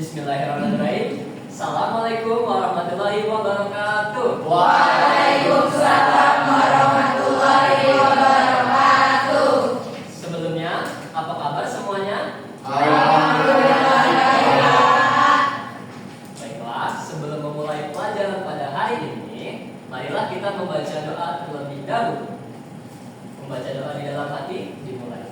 Bismillahirrahmanirrahim. Assalamualaikum warahmatullahi wabarakatuh. Waalaikumsalam warahmatullahi wabarakatuh. Sebelumnya, apa kabar semuanya? Alhamdulillah. Baiklah, sebelum memulai pelajaran pada hari ini, marilah kita membaca doa terlebih dahulu. Membaca doa di dalam hati dimulai.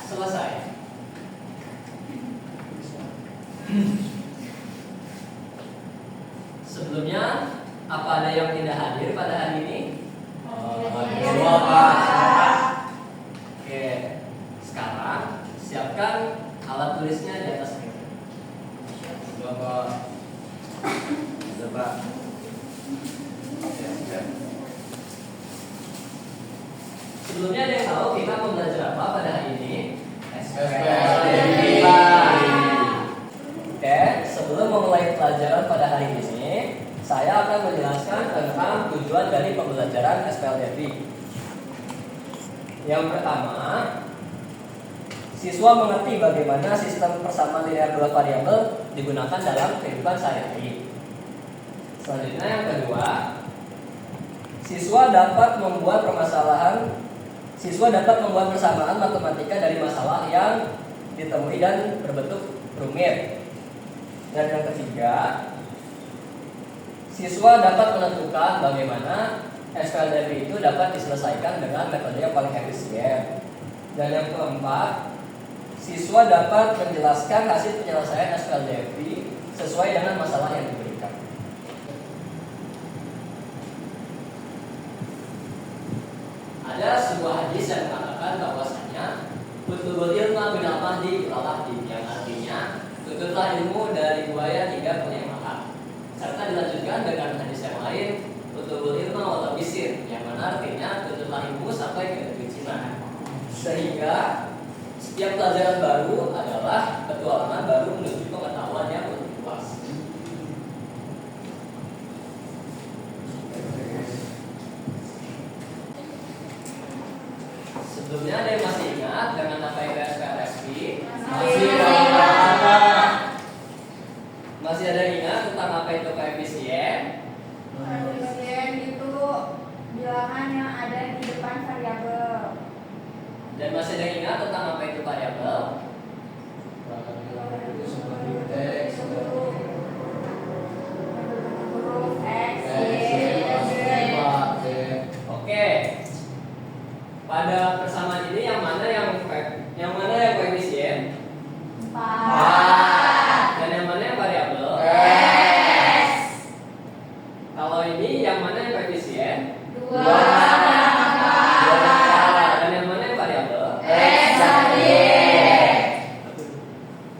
Selesai. Sebelumnya, apa ada yang tidak hadir pada hari ini? Semua, Pak. Oke, sekarang siapkan alat tulisnya di atas meja. Bapak. Bapak. Sebelumnya ada yang tahu kita mau belajar apa pada hari ini? SPLDB. Oke, sebelum memulai pelajaran pada hari ini, saya akan menjelaskan tentang tujuan dari pembelajaran SPLDB. Yang pertama, siswa mengerti bagaimana sistem persamaan linear dua variabel digunakan dalam kehidupan sehari-hari. Selanjutnya yang kedua, siswa dapat membuat persamaan matematika dari masalah yang ditemui dan berbentuk rumit. Dan yang ketiga, siswa dapat menentukan bagaimana SPLDB itu dapat diselesaikan dengan metode yang paling efisien. Dan yang keempat, siswa dapat menjelaskan hasil penyelesaian SPLDB sesuai dengan masalah yang diberikan. Ada sebuah hadis yang mengatakan bahwasanya "Utlubul ilma minal mahdi ilal lahdi", yang artinya tuntutlah ilmu dari buaya hingga penyemaan. Serta dilanjutkan dengan hadis yang lain, "Utlubul ilma walau bisir", yang mana artinya tuntutlah ilmu sampai ke negeri Cina. Sehingga setiap pelajaran baru adalah petualangan baru menuju pengetahuan yang lebih luas. Sebelumnya ada yang masih ingat dengan apa itu SPLSP? Masih ada yang ingat tentang apa itu koefisien? Koefisien itu bilangan yang ada di depan variabel. Dan masih ada yang ingat tentang apa itu variabel? Huruf X, Y, Oke. Pada persamaan ini yang mana yang koefisien? 4, Dan yang mana yang variabel? X, Kalau ini yang mana yang koefisien? 2, Dan yang mana yang variabel? X dan Y.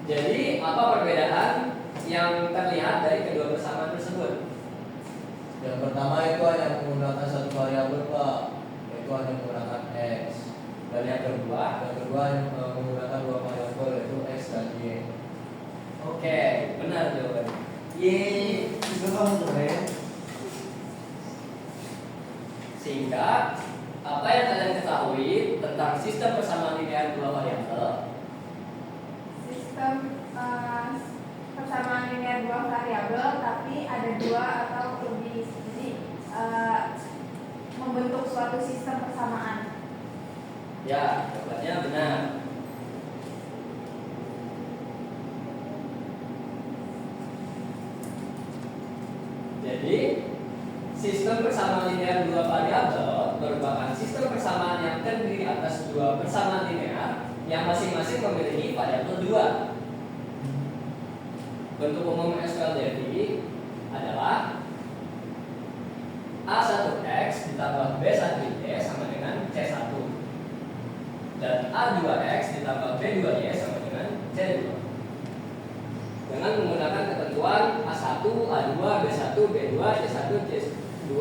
Jadi apa perbedaan yang terlihat dari kedua persamaan tersebut? Yang pertama itu hanya menggunakan satu variabel, Pak. Itu hanya menggunakan X. Dan yang kedua hanya menggunakan dua variabel, yaitu X dan Y. Oke, benar jawabannya. Sehingga apa yang kalian ketahui tentang sistem persamaan linear dua variabel? Sistem persamaan linear dua variabel, tapi ada dua atau lebih. Jadi membentuk suatu sistem persamaan. Ya, jawabannya benar. Jadi, sistem persamaan linear dua variabel merupakan sistem persamaan yang terdiri atas dua persamaan linear yang masing-masing memiliki variabel 2. Bentuk umum SPLDB adalah A1X ditambah B1Y sama dengan C1, dan A2X ditambah B2Y sama dengan C2. Dengan menggunakan ketentuan A1, A2, B1, B2, C1, C2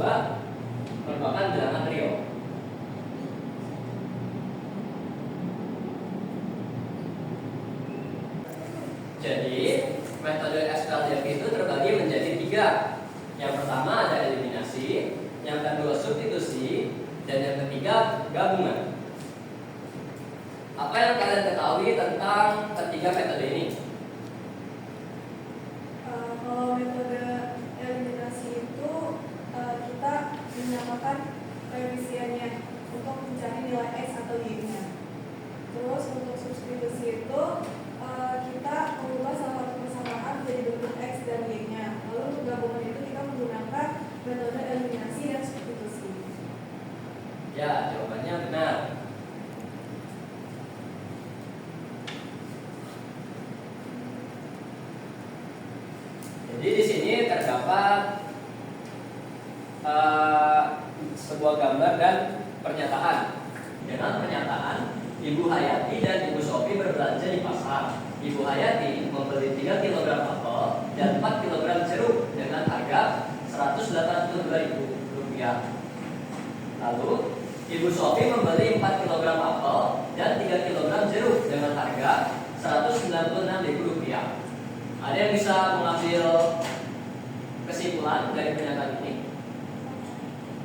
merupakan bilangan trio. Jadi, metode SPLDB itu terbagi menjadi 3. Yang pertama ada eliminasi, yang kedua substitusi, dan yang ketiga mengetahui tentang ketiga metode ini? Kalau metode eliminasi itu kita menyamakan koefisiennya untuk mencari nilai X atau Y-nya. Terus untuk substitusi itu kita mengubah salah satu persamaan menjadi bentuk X dan Y-nya. Lalu untuk gabungan itu kita menggunakan metode eliminasi dan substitusi. Ya, jawabannya benar. Jadi di sini terdapat sebuah gambar dan pernyataan. Dengan pernyataan, Ibu Hayati dan Ibu Sofi berbelanja di pasar. Ibu Hayati membeli 3 kg apel dan 4 kg jeruk dengan harga Rp182.000. Lalu, Ibu Sofi membeli 4 kg apel dan 3 kg jeruk dengan harga Rp196.000. Ada yang bisa mengambil kesimpulan dari pernyataan ini?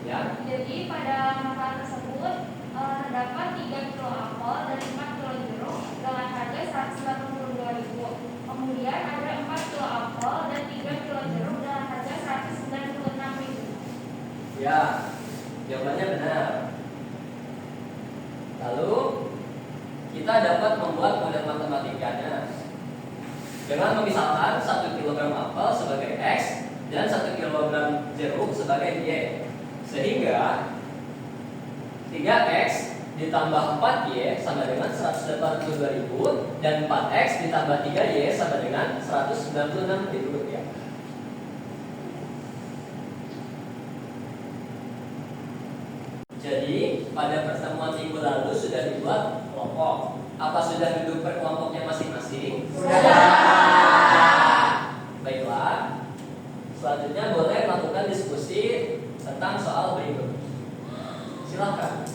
Ya. Jadi pada makanan tersebut terdapat 3 kilo apel dan 4 kilo jeruk dengan harga Rp182.000. Kemudian ada 4 kilo apel dan 3 kilo jeruk dengan harga Rp196.000. Ya, jawabannya benar. Lalu kita dapat membuat model matematikanya dengan memisahkan 1 kg apel sebagai X dan 1 kg jeruk sebagai Y. Sehingga 3X ditambah 4Y sama dengan 182.000 dan 4X ditambah 3Y sama dengan Rp196.000. Jadi pada pertemuan minggu lalu sudah dibuat kelompok. Apa sudah duduk per kelompoknya masing-masing? Sudah. Baiklah. Selanjutnya boleh melakukan diskusi tentang soal berikut. Silakan.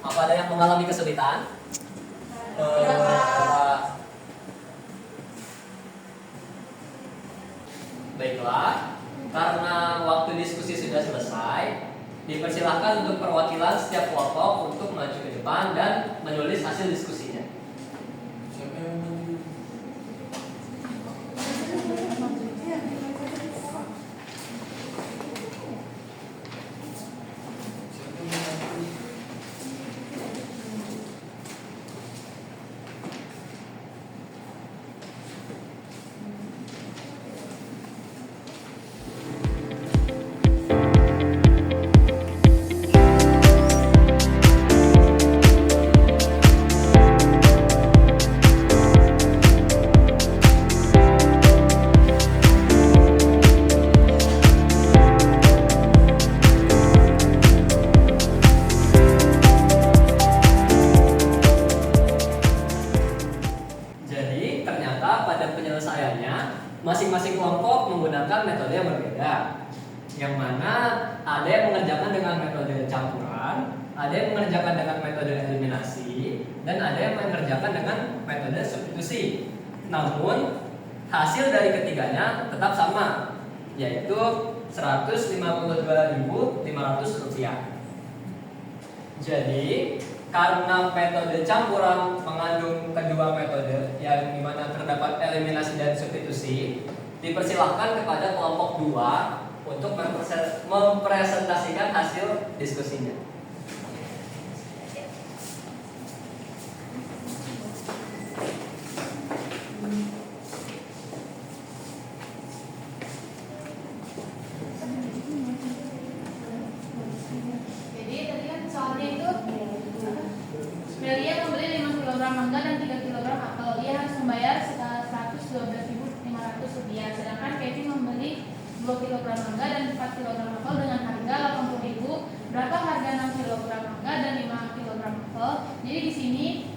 Apa ada yang mengalami kesulitan? Baiklah, karena waktu diskusi sudah selesai, dipersilahkan untuk perwakilan setiap kelompok untuk maju ke depan dan menulis hasil diskusinya. Siapa yang maju? Siapa yang maju? Jadi ternyata pada penyelesaiannya masing-masing kelompok menggunakan metode yang berbeda. Yang mana ada yang mengerjakan dengan metode campuran, ada yang mengerjakan dengan metode eliminasi, dan ada yang mengerjakan dengan metode substitusi. Namun hasil dari ketiganya tetap sama, yaitu Rp152.500. Jadi karena metode campuran mengandung kedua metode yang dimana terdapat eliminasi dan substitusi, dipersilahkan kepada kelompok 2 untuk mempresentasikan hasil diskusinya. Jadi tadi kan soalnya itu Melia membeli 5 kg mangga dan 3 kg apel. Ia harus membayar Rp112.500. Sedangkan Kevin membeli 2 kg mangga dan 4 kg apel dengan harga Rp80.000. Berapa harga 6 kg mangga dan 5 kg apel? Jadi di sini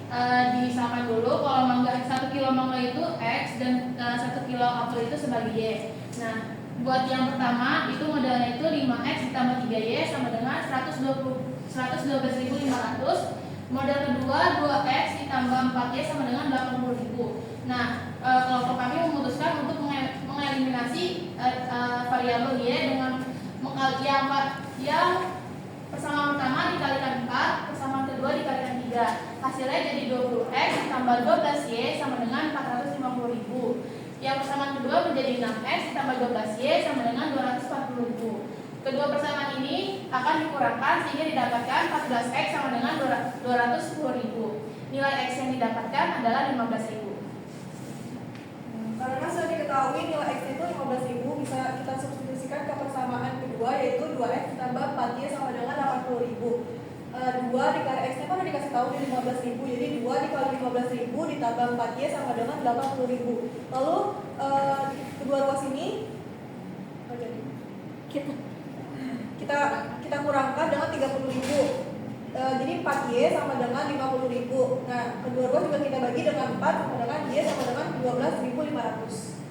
disamakan dulu. Kalau mangga 1 kg mangga itu X dan 1 kg apel itu sebagai Y. Nah, buat yang pertama itu modelnya itu 5X ditambah 3Y sama dengan 112.500. Model kedua 2x ditambah 4y sama dengan 80.000. Nah, kelompok kami memutuskan untuk mengeliminasi variabel y dengan yang persamaan pertama dikalikan 4, persamaan kedua dikalikan 3. Hasilnya jadi 20x ditambah 12y sama dengan 450.000. Yang persamaan kedua menjadi 6x ditambah 12y sama dengan 240.000. Kedua persamaan ini akan dikurangkan sehingga didapatkan 14x sama dengan 210.000. Nilai x yang didapatkan adalah 15.000. Karena sudah diketahui nilai x itu 15.000, bisa kita substitusikan ke persamaan kedua yaitu 2x ditambah 4y sama dengan 80.000. 2 dikali x nya kan udah dikasih tahu di 15.000, jadi 2 dikali 15.000 ditambah 4y sama dengan 80.000. Lalu kedua ruas ini kita kurangkan dengan 30.000. Jadi 4y sama dengan 50.000. Nah, kedua ruas juga kita bagi dengan 4 sama dengan y sama dengan 12.500.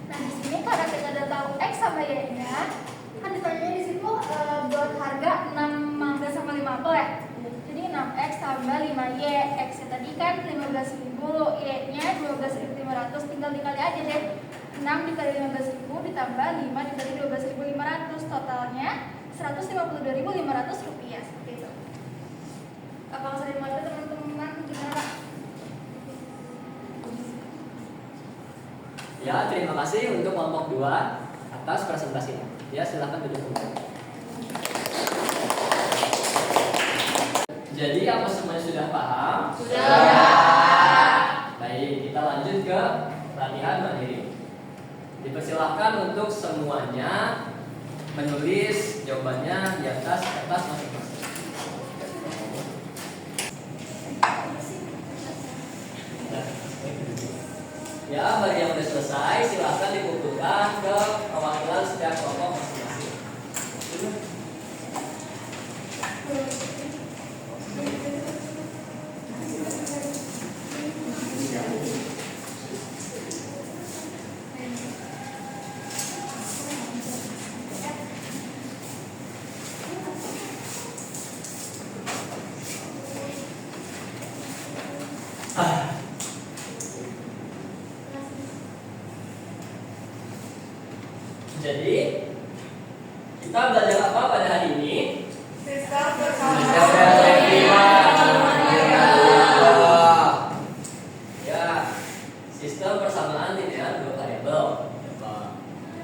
Nah, di sini karena kita udah tahu x sama y-nya, kan ditanya di situ buat harga 6 mangga sama 5 apel ya. Jadi 6x tambah 5y, x-nya tadi kan 15.000, y-nya 12.500, tinggal dikali aja deh. 6 dikali 15.000 ditambah 5 dikali 12.500, totalnya 152.500 rupiah, seperti itu. Apakah saya dimana teman-teman? Gimana? Ya, terima kasih untuk kelompok 2 atas presentasinya. Ya, silakan duduk kembali. Jadi apa semuanya sudah paham? Sudah. Baik, kita lanjut ke latihan mandiri. Dipersilahkan untuk semuanya menulis jawabannya di atas kertas masing-masing. Ya, bagi yang sudah selesai, silakan dikumpulkan ke perwakilan setiap kelompok masing-masing. Jadi, kita belajar apa pada hari ini? Sistem Ya, sistem persamaan linear dua variabel.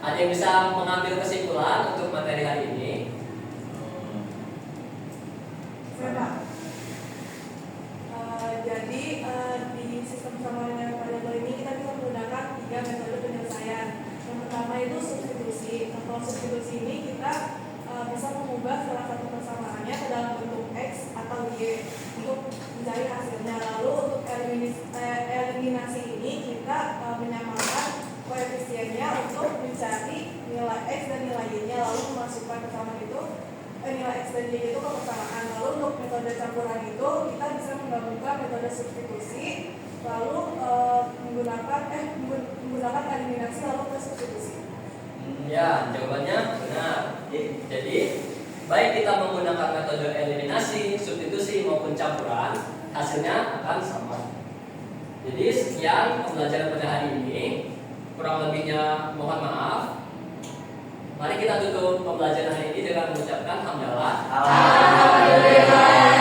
Ada yang bisa mengambil kesimpulan untuk materi hari ini? Pak. Jadi di sistem persamaan linear variabel ini kita bisa menggunakan 3 metode penyelesaian. Yang pertama itu substitusi. Nah, kalau substitusi ini kita bisa mengubah salah satu persamaannya ke dalam bentuk x atau y untuk mencari hasilnya. Lalu untuk eliminasi ini kita menyamakan koefisiennya untuk mencari nilai x dan nilai y-nya, lalu memasukkan persamaan itu nilai x dan y itu ke persamaan. Lalu untuk metode campuran itu kita bisa menggabungkan metode substitusi lalu menggunakan eliminasi lalu ke substitusi. Ya, jawabannya benar. Jadi, baik kita menggunakan metode eliminasi, substitusi maupun campuran, hasilnya akan sama. Jadi sekian pembelajaran pada hari ini. Kurang lebihnya mohon maaf. Mari kita tutup pembelajaran hari ini dengan mengucapkan hamdalah. Alhamdulillah.